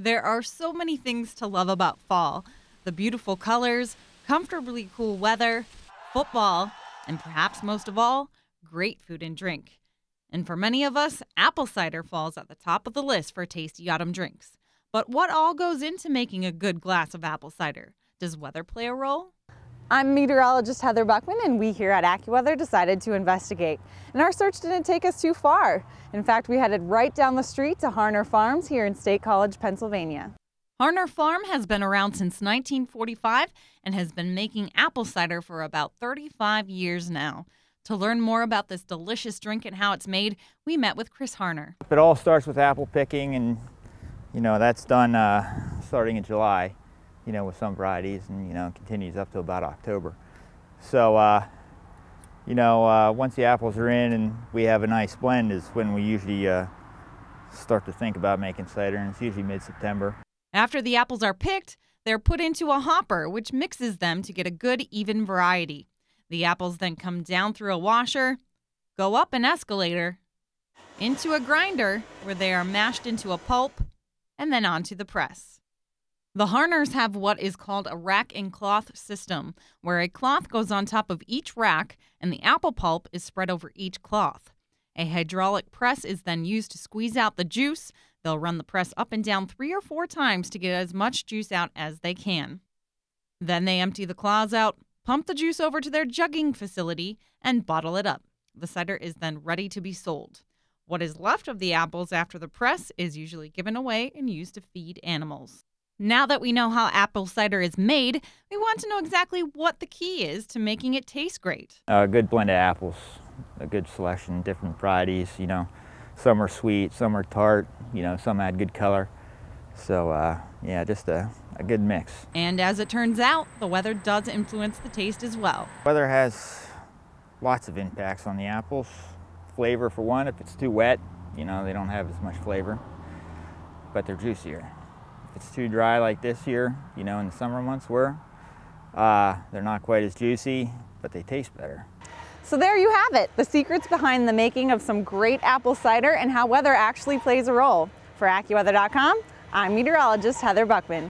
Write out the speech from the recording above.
There are so many things to love about fall. The beautiful colors, comfortably cool weather, football, and perhaps most of all, great food and drink. And for many of us, apple cider falls at the top of the list for tasty autumn drinks. But what all goes into making a good glass of apple cider? Does weather play a role? I'm meteorologist Heather Buckman, and we here at AccuWeather decided to investigate. And our search didn't take us too far. In fact, we headed right down the street to Harner Farms here in State College, Pennsylvania. Harner Farm has been around since 1945 and has been making apple cider for about 35 years now. To learn more about this delicious drink and how it's made, we met with Chris Harner. It all starts with apple picking, and that's done starting in July, with some varieties, and continues up to about October. So once the apples are in and we have a nice blend is when we usually start to think about making cider, and it's usually mid-September. After the apples are picked, they're put into a hopper, which mixes them to get a good, even variety. The apples then come down through a washer, go up an escalator, into a grinder where they are mashed into a pulp, and then onto the press. The Harners have what is called a rack and cloth system, where a cloth goes on top of each rack and the apple pulp is spread over each cloth. A hydraulic press is then used to squeeze out the juice. They'll run the press up and down 3 or 4 times to get as much juice out as they can. Then they empty the cloths out, pump the juice over to their jugging facility, and bottle it up. The cider is then ready to be sold. What is left of the apples after the press is usually given away and used to feed animals. Now that we know how apple cider is made, we want to know exactly what the key is to making it taste great. A good blend of apples, a good selection, different varieties, some are sweet, some are tart, some add good color. So just a good mix. And as it turns out, the weather does influence the taste as well. Weather has lots of impacts on the apples. Flavor for one, if it's too wet, they don't have as much flavor, but they're juicier. If it's too dry like this year, in the summer months they're not quite as juicy, but they taste better. So there you have it, the secrets behind the making of some great apple cider and how weather actually plays a role. For AccuWeather.com, I'm meteorologist Heather Buckman.